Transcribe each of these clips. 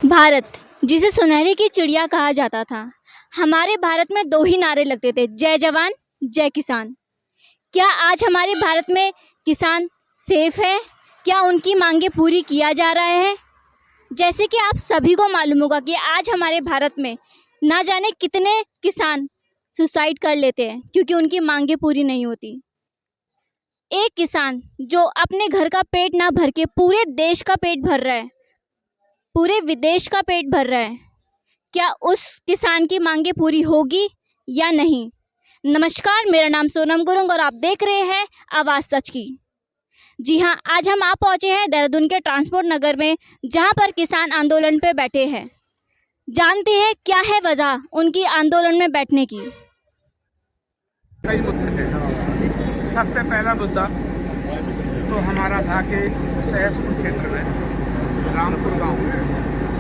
भारत, जिसे सुनहरे की चिड़िया कहा जाता था, हमारे भारत में दो ही नारे लगते थे, जय जवान जय किसान। क्या आज हमारे भारत में किसान सेफ है? क्या उनकी मांगें पूरी किया जा रहा है? जैसे कि आप सभी को मालूम होगा कि आज हमारे भारत में ना जाने कितने किसान सुसाइड कर लेते हैं क्योंकि उनकी मांगें पूरी नहीं होती। एक किसान जो अपने घर का पेट ना भर के पूरे देश का पेट भर रहा है, पूरे विदेश का पेट भर रहा है, क्या उस किसान की मांगें पूरी होगी या नहीं? नमस्कार, मेरा नाम सोनम गुरुंग और आप देख रहे हैं आवाज़ सच की। जी हाँ, आज हम आ पहुंचे हैं देहरादून के ट्रांसपोर्ट नगर में, जहां पर किसान आंदोलन पे बैठे हैं। जानते हैं क्या है वजह उनकी आंदोलन में बैठने की। कई मुद्दे थे। सबसे पहला मुद्दा तो हमारा था कि सहसपुर क्षेत्र में रामपुर गांव में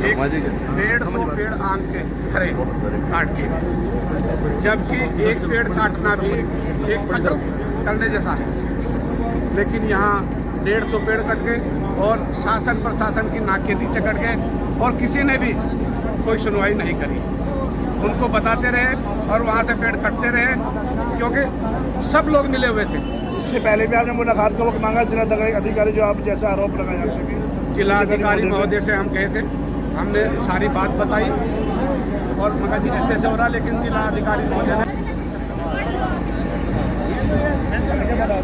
150 पेड़ आम के खड़े काट के, जबकि एक पेड़ काटना भी एक कत्ल करने जैसा है। लेकिन यहाँ 150 पेड़ कट गए और शासन प्रशासन की नाक के नीचे कट गए और किसी ने भी कोई सुनवाई नहीं करी। उनको बताते रहे और वहाँ से पेड़ कटते रहे, क्योंकि सब लोग मिले हुए थे। इससे पहले भी आपने मुलाकात का वक्त मांगा जिला अधिकारी जो आप जैसा आरोप लगाया जाता है? जिला अधिकारी महोदय से हम गए थे, हमने सारी बात बताई और मगर जी ऐसे हो रहा, लेकिन जिला अधिकारी महोदय ने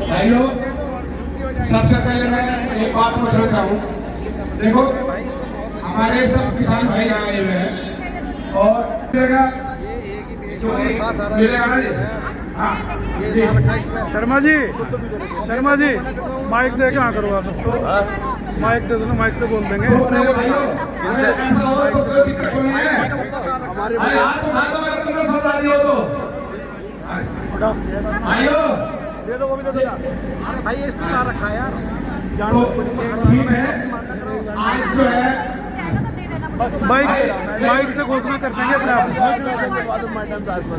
भाइयों, सबसे पहले मैं एक बात पूछना चाहूँ। देखो, हमारे सब किसान भाई यहाँ आए हुए हैं और मिलेगा ना जी? हाँ, शर्मा जी माइक दे के हाँ करो आप। माइक दे दो ना, माइक से बोल देंगे। ऐसा और कोई दिक्कत नहीं है। हमारे हाथ उठा दो अगर तुम्हें सुन रही हो तो। भाइयों, दे दो, वो भी दे दो यार। अरे भाई इसको कहाँ रखा है यार? ठीक है, आज जो है माइक से घोषणा कर देंगे अपने आप।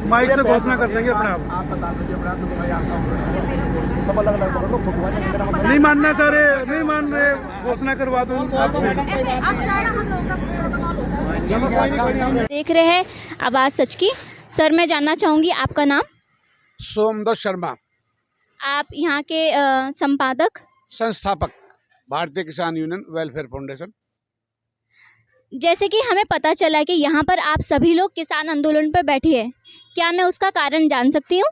माइक से घोषणा कर देंगे अपने आप। आप बता दीजिए भाई आपका सब अलग अलग पकड़ लो, नहीं मानना सारे, नहीं मान रहे, घोषणा करवा दो। देख रहे हैं आवाज़ सच की। सर, मैं जानना चाहूँगी आपका नाम। सोमदत्त शर्मा, आप यहाँ के संपादक, संस्थापक, भारतीय किसान यूनियन वेलफेयर फाउंडेशन। जैसे कि हमें पता चला कि यहाँ पर आप सभी लोग किसान आंदोलन पर बैठे हैं, क्या मैं उसका कारण जान सकती हूँ?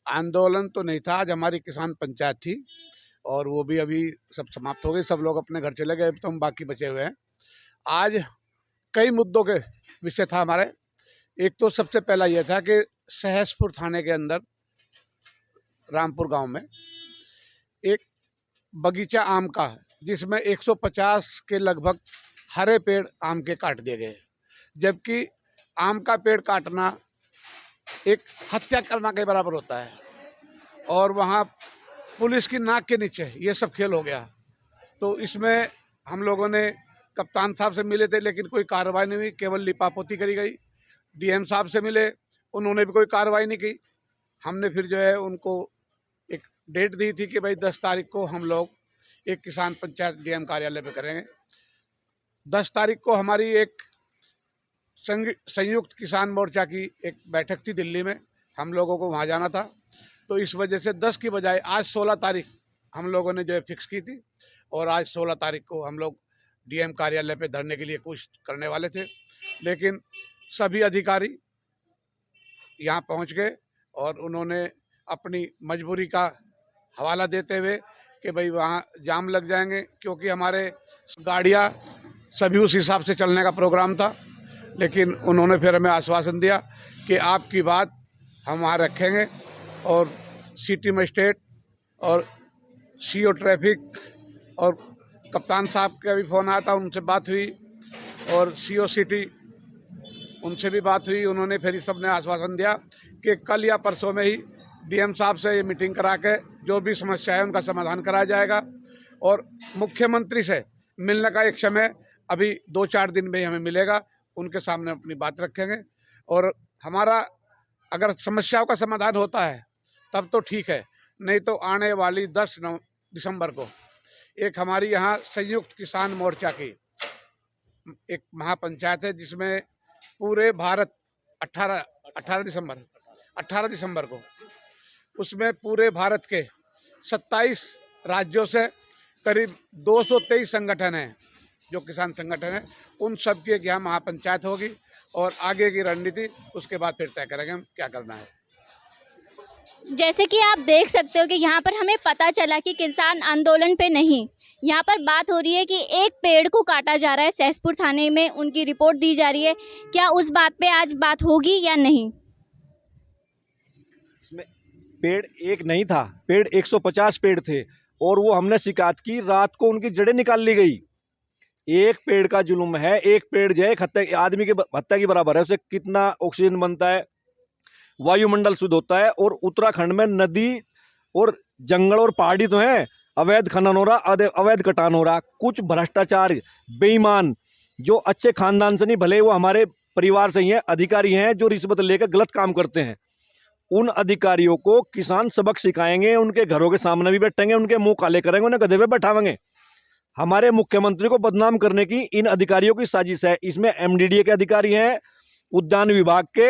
आंदोलन तो नहीं था, आज हमारी किसान पंचायत थी और वो भी अभी सब समाप्त हो गई, सब लोग अपने घर चले गए, अब तो हम बाकी बचे हुए हैं। आज कई मुद्दों के विषय था हमारे। एक तो सबसे पहला यह था कि सहसपुर थाने के अंदर रामपुर गांव में एक बगीचा आम का है, जिसमें 150 के लगभग हरे पेड़ आम के काट दिए गए, जबकि आम का पेड़ काटना एक हत्या करना के बराबर होता है। और वहाँ पुलिस की नाक के नीचे ये सब खेल हो गया। तो इसमें हम लोगों ने कप्तान साहब से मिले थे, लेकिन कोई कार्रवाई नहीं हुई, केवल लिपापोती करी गई। डीएम साहब से मिले, उन्होंने भी कोई कार्रवाई नहीं की। हमने फिर जो है उनको एक डेट दी थी कि भाई 10 तारीख को हम लोग एक किसान पंचायत डीएम कार्यालय पे करेंगे। 10 तारीख को हमारी एक संयुक्त किसान मोर्चा की एक बैठक थी दिल्ली में, हम लोगों को वहाँ जाना था। तो इस वजह से 10 की बजाय आज 16 तारीख हम लोगों ने जो है फिक्स की थी और आज 16 तारीख को हम लोग डीएम कार्यालय पे धरने के लिए कोशिश करने वाले थे। लेकिन सभी अधिकारी यहाँ पहुँच गए और उन्होंने अपनी मजबूरी का हवाला देते हुए कि भाई वहाँ जाम लग जाएंगे, क्योंकि हमारे गाड़ियाँ सभी उस हिसाब से चलने का प्रोग्राम था। लेकिन उन्होंने फिर हमें आश्वासन दिया कि आपकी बात हम वहाँ रखेंगे और सिटी मजिस्ट्रेट और सीओ ट्रैफिक और कप्तान साहब का भी फ़ोन आया था, उनसे बात हुई और सीओ सिटी, उनसे भी बात हुई। उन्होंने फिर सब ने आश्वासन दिया कि कल या परसों में ही डीएम साहब से ये मीटिंग करा के जो भी समस्या है उनका समाधान कराया जाएगा। और मुख्यमंत्री से मिलने का एक समय अभी 2-4 दिन में ही हमें मिलेगा, उनके सामने अपनी बात रखेंगे। और हमारा अगर समस्याओं का समाधान होता है तब तो ठीक है, नहीं तो आने वाली 10 दिसंबर को एक हमारी यहाँ संयुक्त किसान मोर्चा की एक महापंचायत है जिसमें पूरे भारत 18 दिसंबर को उसमें पूरे भारत के 27 राज्यों से करीब 223 संगठन हैं जो किसान संगठन हैं, उन सब की एक यहाँ महापंचायत होगी और आगे की रणनीति उसके बाद फिर तय करेंगे हम क्या करना है। जैसे कि आप देख सकते हो कि यहाँ पर हमें पता चला कि किसान आंदोलन पे नहीं, यहाँ पर बात हो रही है कि एक पेड़ को काटा जा रहा है। सहसपुर थाने में उनकी रिपोर्ट दी जा रही है। क्या उस बात पे आज बात होगी या नहीं? इसमें पेड़ एक नहीं था, पेड़ 150 पेड़ थे और वो हमने शिकायत की, रात को उनकी जड़ें निकाल ली गई। एक पेड़ का जुल्म है, एक पेड़ जो है आदमी के हत्या की बराबर है। उससे कितना ऑक्सीजन बनता है, वायुमंडल शुद्ध होता है। और उत्तराखंड में नदी और जंगल और पहाड़ी तो हैं, अवैध खनन हो रहा, अवैध कटान हो रहा। कुछ भ्रष्टाचार बेईमान जो अच्छे खानदान से नहीं, भले वो हमारे परिवार से ही हैं, अधिकारी हैं जो रिश्वत लेकर गलत काम करते हैं। उन अधिकारियों को किसान सबक सिखाएंगे, उनके घरों के सामने भी बैठेंगे, उनके मुंह काले करेंगे, उन्हें गधे पे बैठावेंगे। हमारे मुख्यमंत्री को बदनाम करने की इन अधिकारियों की साजिश है। इसमें एमडीडीए के अधिकारी हैं, उद्यान विभाग के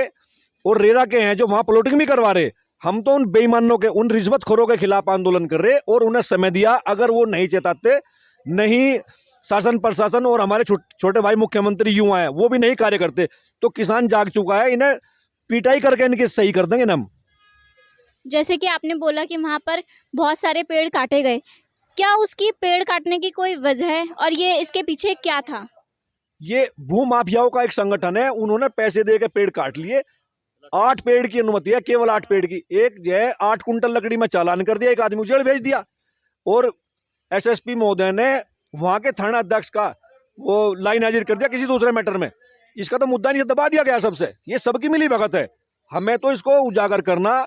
और रेरा के हैं जो वहां प्लॉटिंग भी करवा रहे। हम तो उन बेईमानों के, उन रिश्वतखोरों के खिलाफ आंदोलन कर रहे और उन्हें समय दिया। अगर वो नहीं चेताते, नहीं शासन प्रशासन और हमारे छोटे भाई मुख्यमंत्री युवा हैं, वो भी नहीं कार्य करते, तो किसान जाग चुका है। इन्हें पिटाई करके इनके सही कर देंगे ना हम। जैसे कि आपने बोला कि वहाँ पर बहुत सारे पेड़ काटे गए, क्या उसकी पेड़ काटने की कोई वजह है और ये इसके पीछे क्या था? ये भू माफियाओं का एक संगठन है, उन्होंने पैसे दे के पेड़ काट लिए। 8 पेड़ की अनुमति है, केवल 8 पेड़ की। एक जो है 8 कुंटल लकड़ी में चालान कर दिया, एक आदमी उजड़ भेज दिया। और एसएसपी महोदय ने वहां के थाना अध्यक्ष का वो लाइन हाजिर कर दिया किसी दूसरे मैटर में। इसका तो मुद्दा नहीं, दबा दिया गया सबसे। ये सबकी मिली भगत है। हमें तो इसको उजागर करना।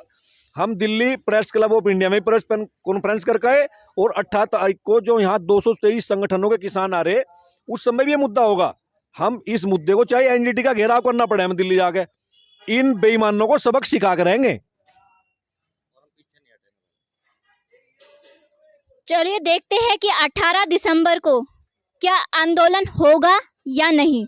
हम Delhi press club of India में प्रेस कॉन्फ्रेंस करके आए और 18 तारीख को जो यहाँ 223 संगठनों के किसान आ रहे, उस समय भी ये मुद्दा होगा। हम इस मुद्दे को चाहे एनजीटी का घेराव करना पड़े, हम दिल्ली जाके इन बेईमानों को सबक सिखा कर रहेंगे। चलिए देखते हैं कि 18 दिसंबर को क्या आंदोलन होगा या नहीं।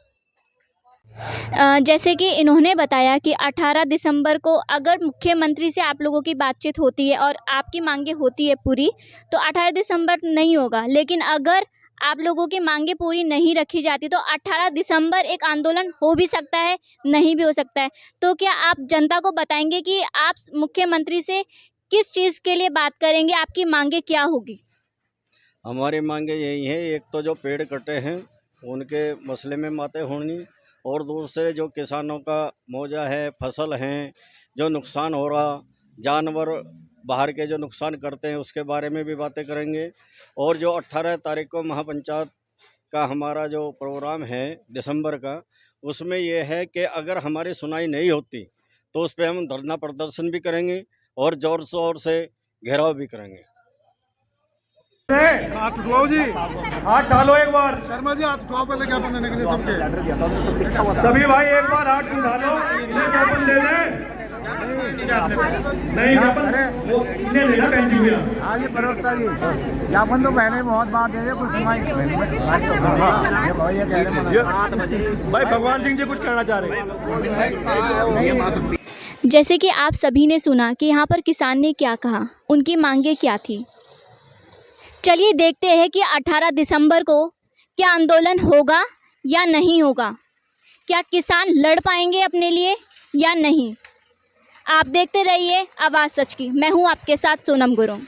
जैसे कि इन्होंने बताया कि 18 दिसंबर को अगर मुख्यमंत्री से आप लोगों की बातचीत होती है और आपकी मांगे होती है पूरी, तो 18 दिसंबर नहीं होगा। लेकिन अगर आप लोगों की मांगे पूरी नहीं रखी जाती तो 18 दिसंबर एक आंदोलन हो भी सकता है, नहीं भी हो सकता है। तो क्या आप जनता को बताएंगे कि आप मुख्यमंत्री से किस चीज़ के लिए बात करेंगे, आपकी मांगे क्या होगी? हमारी मांगे यही है, एक तो जो पेड़ कटे हैं उनके मसले में बातें होनी, और दूसरे जो किसानों का मौजा है, फसल हैं जो नुकसान हो रहा, जानवर बाहर के जो नुकसान करते हैं उसके बारे में भी बातें करेंगे। और जो 18 तारीख को महापंचायत का हमारा जो प्रोग्राम है दिसंबर का, उसमें यह है कि अगर हमारी सुनाई नहीं होती तो उस पर हम धरना प्रदर्शन भी करेंगे और ज़ोर शोर से घेराव भी करेंगे। हाथ उठाओ जी, हाथ डालो एक बार। शर्मा जी हाथ उठाओ पहले ज्ञापन देने के लिए सबके। सभी भाई एक बार हाथ उठा लो, ज्ञापन दे दें। नहीं ज्ञापन वो इन्हें देना पेंटिंग मेरा। हाँ जी प्रवक्ता जी, ज्ञापन तो पहले बहुत बार दे, कुछ सुनाई भाई भगवान सिंह जी कुछ कहना चाह रहे हैं। जैसे कि आप सभी ने सुना कि यहाँ पर किसान ने क्या कहा, उनकी मांगे क्या थी। चलिए देखते हैं कि 18 दिसंबर को क्या आंदोलन होगा या नहीं होगा, क्या किसान लड़ पाएंगे अपने लिए या नहीं। आप देखते रहिए आवाज़ सच की। मैं हूँ आपके साथ सोनम गुरुंग।